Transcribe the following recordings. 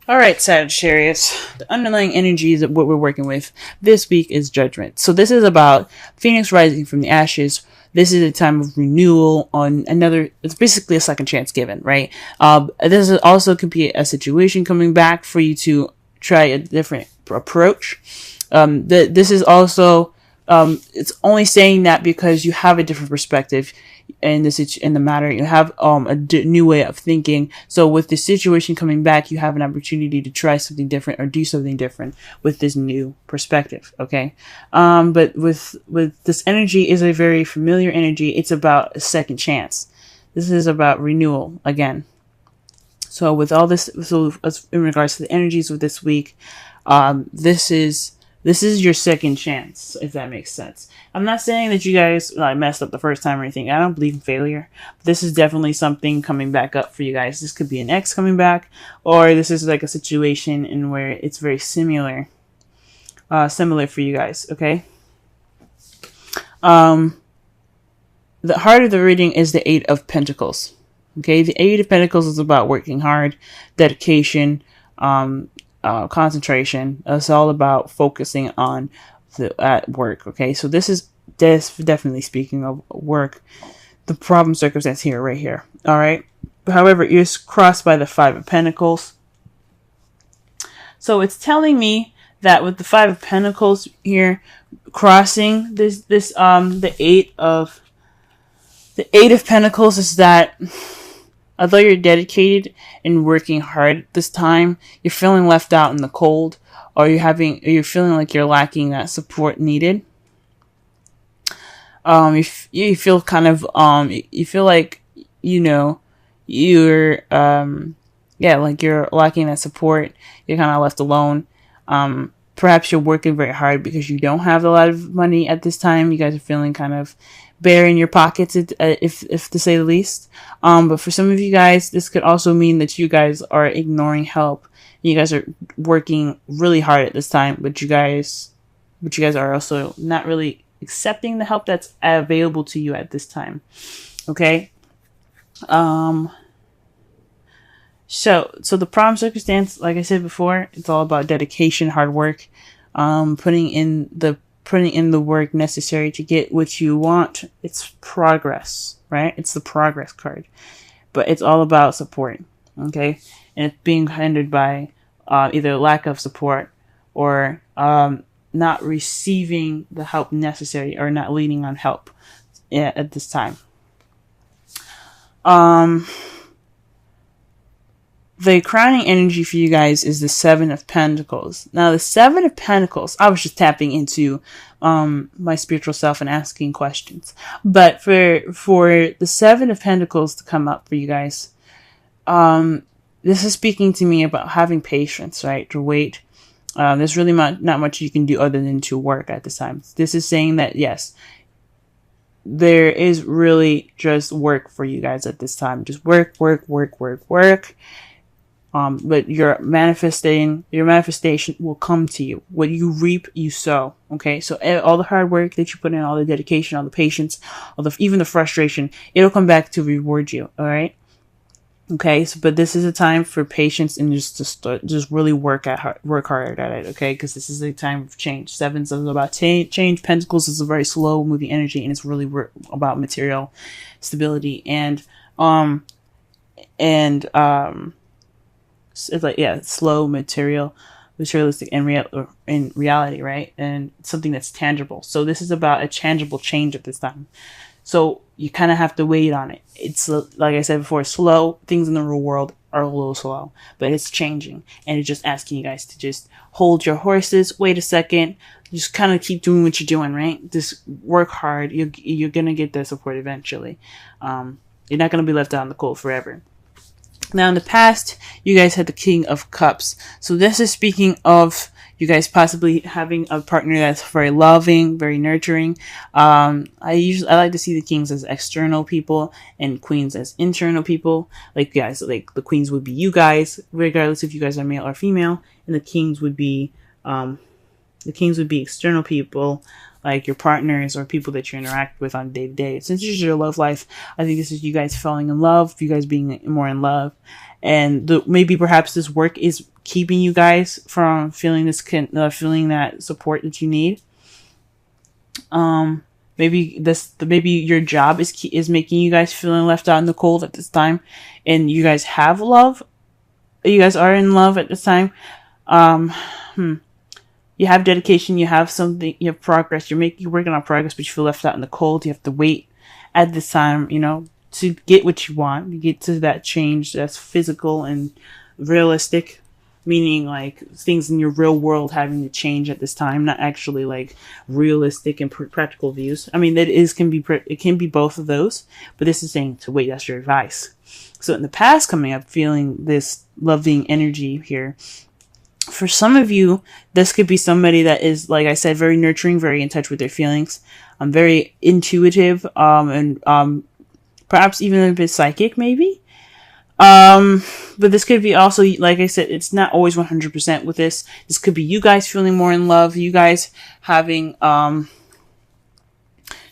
All right, Sagittarius. The underlying energies of what we're working with this week is judgment. So this is about Phoenix rising from the ashes. This is a time of renewal on another. It's basically a second chance given, right? This is also could be a situation coming back for you to try a different approach. This is also it's only saying that because you have a different perspective in the matter. You have new way of thinking. So with the situation coming back, you have an opportunity to try something different or do something different with this new perspective. Okay, but with this energy is a very familiar energy. It's about a second chance. This is about renewal again. So with all this, so as in regards to the energies of this week, this is your second chance, if that makes sense. I'm not saying that you guys messed up the first time or anything. I don't believe in failure. But this is definitely something coming back up for you guys. This could be an ex coming back, or this is like a situation in where it's very similar for you guys. Okay. The heart of the reading is the Eight of Pentacles. Okay, the Eight of Pentacles is about working hard, dedication, concentration. It's all about focusing on at work. Okay, so this is definitely speaking of work. The problem circumstance here, right here. All right. However, you're crossed by the Five of Pentacles. So it's telling me that with the Five of Pentacles here, crossing the Eight of Pentacles is that although you're dedicated and working hard this time, you're feeling left out in the cold, or you're feeling like you're lacking that support needed. You feel kind of you feel like you're like you're lacking that support. You're kind of left alone. Perhaps you're working very hard because you don't have a lot of money at this time. You guys are feeling kind of bare in your pockets, if to say the least. But for some of you guys, this could also mean that you guys are ignoring help. You guys are working really hard at this time, but you guys are also not really accepting the help that's available to you at this time. Okay. So the problem circumstance, like I said before, it's all about dedication, hard work, putting in the work necessary to get what you want. It's progress, right? It's the progress card, but it's all about support. Okay. And it's being hindered by, either lack of support or, not receiving the help necessary or not leaning on help at this time. The crowning energy for you guys is the Seven of Pentacles. Now, the Seven of Pentacles, I was just tapping into my spiritual self and asking questions. But for the Seven of Pentacles to come up for you guys, this is speaking to me about having patience, right? To wait. There's really not much you can do other than to work at this time. This is saying that, yes, there is really just work for you guys at this time. Just work. But your manifestation will come to you. What you reap, you sow. Okay, so all the hard work that you put in, all the dedication, all the patience, even the frustration, it'll come back to reward you. All right. Okay, so but this is a time for patience and just really work hard at it. Okay, because this is a time of change. Sevens is about change. Pentacles is a very slow moving energy, and it's really about material stability it's like, yeah, slow materialistic in reality, right? And something that's tangible. So this is about a tangible change at this time. So you kind of have to wait on it. It's, like I said before, slow. Things in the real world are a little slow, but it's changing. And it's just asking you guys to just hold your horses, wait a second, just kind of keep doing what you're doing, right? Just work hard. You're going to get the support eventually. You're not going to be left out in the cold forever. Now, in the past, you guys had the King of Cups. So this is speaking of you guys possibly having a partner that's very loving, very nurturing. I like to see the kings as external people and queens as internal people. Like guys, like the queens would be you guys, regardless if you guys are male or female, and the kings would be external people, like your partners or people that you interact with on day to day. Since this is your love life, I think this is you guys falling in love, you guys being more in love, and maybe perhaps this work is keeping you guys from feeling feeling that support that you need. Maybe your job is making you guys feeling left out in the cold at this time, and you guys have love. You guys are in love at this time. You have dedication. You have something. You have progress. You're working on progress, but you feel left out in the cold. You have to wait at this time, to get what you want. You get to that change that's physical and realistic. Meaning like things in your real world having to change at this time, not actually like realistic and practical views. I mean, it can be both of those, but this is saying to wait. That's your advice. So in the past coming up, feeling this loving energy here. For some of you, this could be somebody that is, like I said, very nurturing, very in touch with their feelings. Very intuitive, and perhaps even a bit psychic, maybe. But this could be also, like I said, it's not always 100% with this. This could be you guys feeling more in love, you guys having,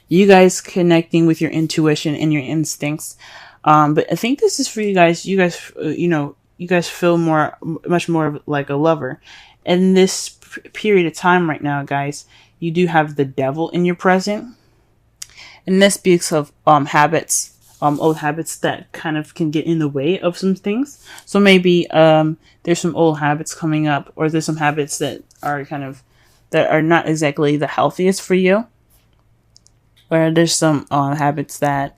you guys connecting with your intuition and your instincts. But I think this is for you guys. You guys feel much more like a lover. In this period of time right now, guys, you do have the devil in your present. And this speaks of, habits. Old habits that kind of can get in the way of some things. So maybe there's some old habits coming up, or there's some habits that are not exactly the healthiest for you, or there's some habits that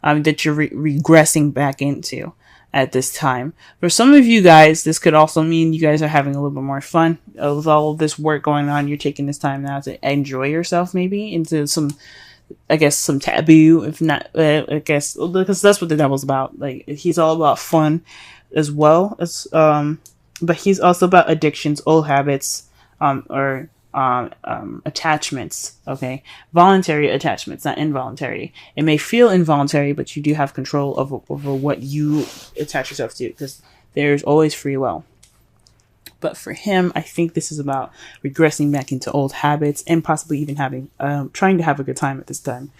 you're regressing back into at this time. For some of you guys, this could also mean you guys are having a little bit more fun with all of this work going on. You're taking this time now to enjoy yourself, maybe into some taboo, if not, because that's what the devil's about. Like, he's all about fun as well as, but he's also about addictions, old habits, or attachments. Okay, voluntary attachments, not involuntary. It may feel involuntary, but you do have control over what you attach yourself to, because there's always free will. But for him, I think this is about regressing back into old habits and possibly even trying to have a good time at this time,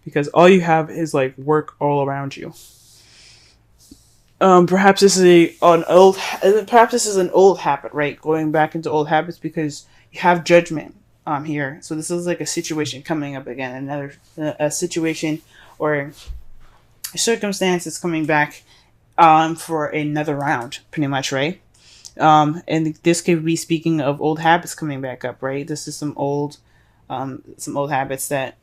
because all you have is like work all around you. Perhaps this is an old habit, right? Going back into old habits because you have judgment here. So this is like a situation coming up again, a situation or a circumstance is coming back for another round, pretty much, right? And this could be speaking of old habits coming back up, right? This is some old habits that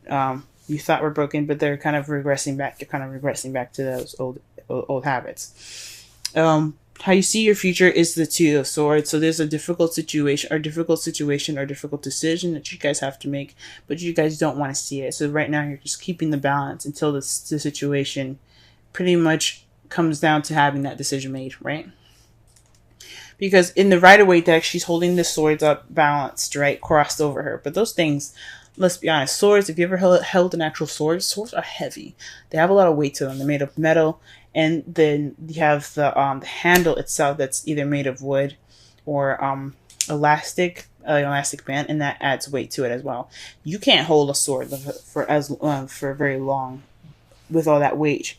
you thought were broken, but they're kind of regressing back. You're kind of regressing back to those old habits. How you see your future is the Two of Swords. So there's a difficult situation or difficult decision that you guys have to make, but you guys don't want to see it. So right now you're just keeping the balance until the situation pretty much comes down to having that decision made, right? Because in the Rider-Waite deck, she's holding the swords up balanced, right? Crossed over her. But those things, let's be honest, swords, if you ever held an actual sword, swords are heavy. They have a lot of weight to them. They're made of metal. And then you have the handle itself that's either made of wood or elastic band, and that adds weight to it as well. You can't hold a sword for very long with all that weight.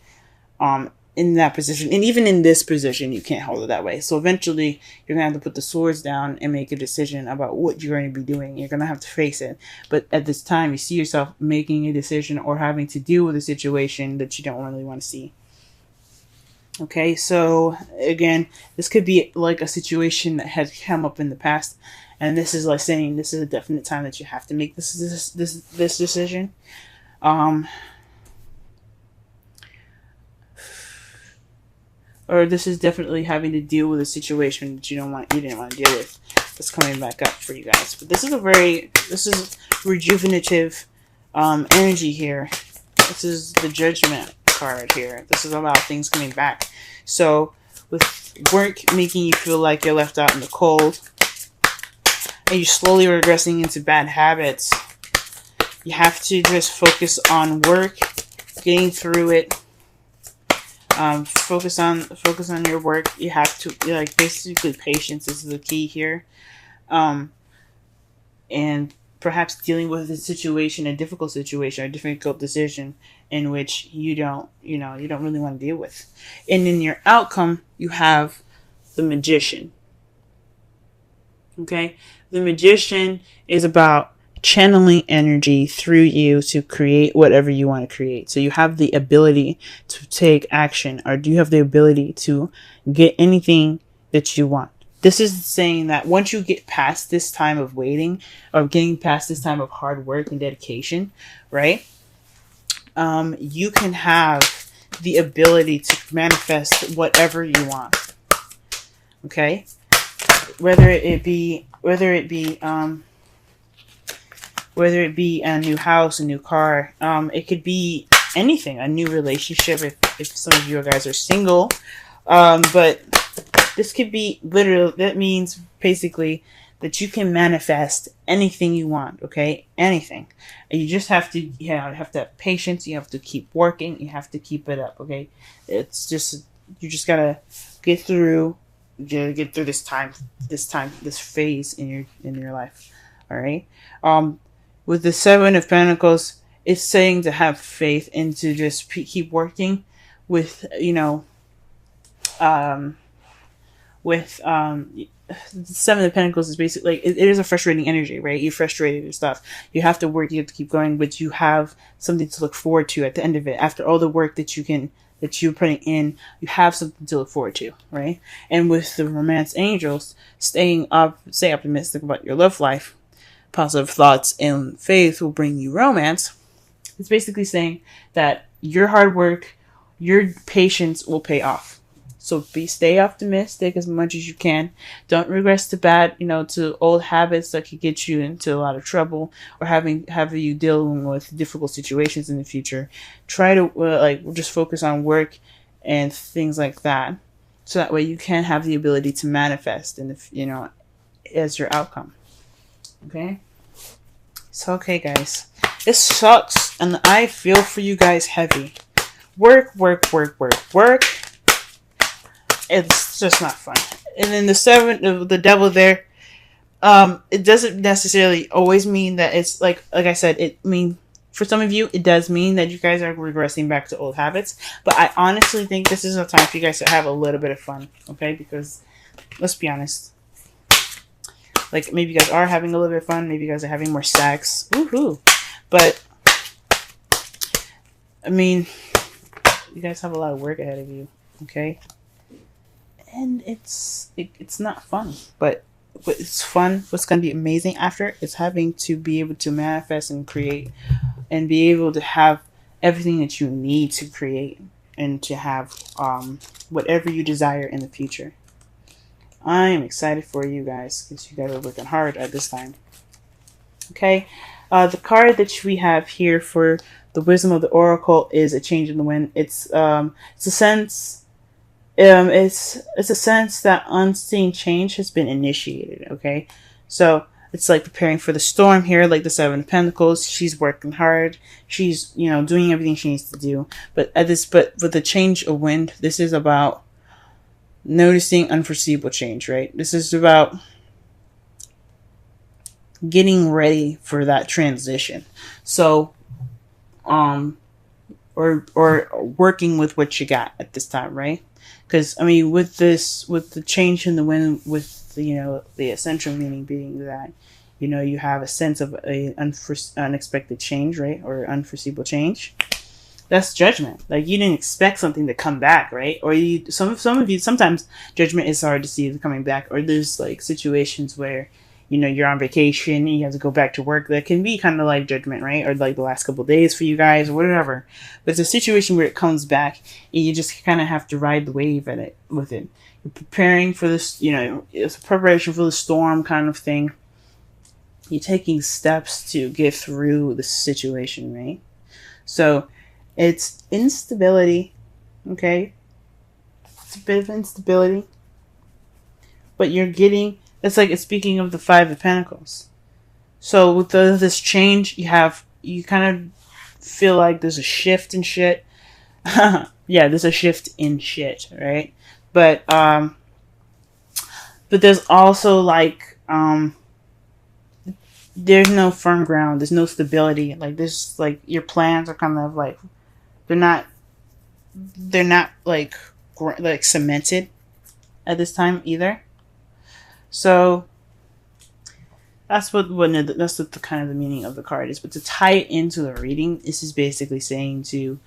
In that position, and even in this position, you can't hold it that way. So eventually, you're gonna have to put the swords down and make a decision about what you're going to be doing. You're gonna have to face it. But at this time, you see yourself making a decision or having to deal with a situation that you don't really want to see. Okay, so again, this could be like a situation that has come up in the past, and this is like saying this is a definite time that you have to make this decision. Or this is definitely having to deal with a situation that you didn't want to deal with. That's coming back up for you guys. But this is rejuvenative energy here. This is the Judgment card here. This is about things coming back. So with work making you feel like you're left out in the cold, and you're slowly regressing into bad habits, you have to just focus on work, getting through it. Focus on your work. You have to, basically patience is the key here. And perhaps dealing with a situation, a difficult situation, a difficult decision in which you don't really want to deal with. And in your outcome, you have the Magician. Okay? The Magician is about channeling energy through you to create whatever you want to create. So you have the ability to take action, or do you have the ability to get anything that you want? This is saying that once you get past this time of waiting, or getting past this time of hard work and dedication, right? You can have the ability to manifest whatever you want. Okay? Whether it be a new house, a new car, it could be anything, a new relationship if some of you guys are single. But this could be literally, that means basically that you can manifest anything you want, okay? Anything. And you just have to, have to have patience, you have to keep working, you have to keep it up, okay? It's just, you just gotta get through this phase in your life, all right? With the Seven of Pentacles, it's saying to have faith and to just keep working with, the Seven of Pentacles is basically, like, it is a frustrating energy, right? You're frustrated and stuff. You have to work, you have to keep going, but you have something to look forward to at the end of it. After all the work that you're putting in, you have something to look forward to, right? And with the Romance Angels, stay optimistic about your love life. Positive thoughts and faith will bring you romance. It's basically saying that your hard work, your patience will pay off. So stay optimistic as much as you can. Don't regress to old habits that could get you into a lot of trouble, or have you dealing with difficult situations in the future. Try to just focus on work and things like that, so that way you can have the ability to manifest as your outcome. Okay? So, okay, guys. This sucks, and I feel for you guys heavy. Work. It's just not fun. And then the devil there, it doesn't necessarily always mean that it's like I said, for some of you, it does mean that you guys are regressing back to old habits. But I honestly think this is a time for you guys to have a little bit of fun, okay? Because, let's be honest, like, maybe you guys are having a little bit of fun. Maybe you guys are having more sex. Woohoo! But, you guys have a lot of work ahead of you, okay? And it's not fun, but it's fun. What's going to be amazing after is having to be able to manifest and create, and be able to have everything that you need to create, and to have whatever you desire in the future. I am excited for you guys, because you guys are working hard at this time. Okay, the card that we have here for the Wisdom of the Oracle is a change in the wind. It's a sense. It's a sense that unseen change has been initiated. Okay, so it's like preparing for the storm here, like the Seven of Pentacles. She's working hard. She's doing everything she needs to do. But with the change of wind, this is about noticing unforeseeable change, right? This is about getting ready for that transition. So, or working with what you got at this time, right? Because with the change in the wind, with the essential meaning being that you have a sense of a unexpected change, right, or unforeseeable change. That's judgment. Like, you didn't expect something to come back, right? Or some of you, sometimes judgment is hard to see coming back. Or there's like situations where you're on vacation and you have to go back to work. That can be kind of like judgment, right? Or like the last couple of days for you guys, or whatever. But it's a situation where it comes back and you just kind of have to ride the wave with it. You're preparing for this, it's a preparation for the storm kind of thing. You're taking steps to get through the situation, right? So it's instability, okay? It's a bit of instability. But it's speaking of the Five of Pentacles. So with this change, you kind of feel like there's a shift in shit. Yeah, there's a shift in shit, right? But there's also there's no firm ground. There's no stability. Like this, like your plans are kind of like they're not like cemented at this time either. So that's that's what the kind of the meaning of the card is. But to tie it into the reading, this is basically saying to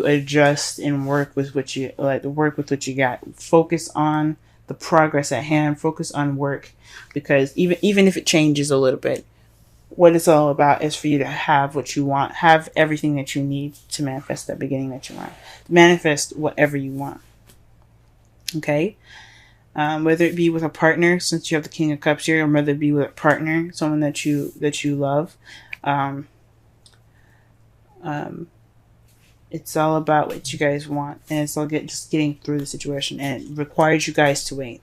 adjust and work with what you got. Focus on the progress at hand. Focus on work, because even if it changes a little bit, what it's all about is for you to have what you want, have everything that you need to manifest that beginning that you want, manifest whatever you want. Okay. Whether it be with a partner, since you have the King of Cups here, or whether it be with a partner, someone that you love, it's all about what you guys want, and it's all just getting through the situation, and it requires you guys to wait.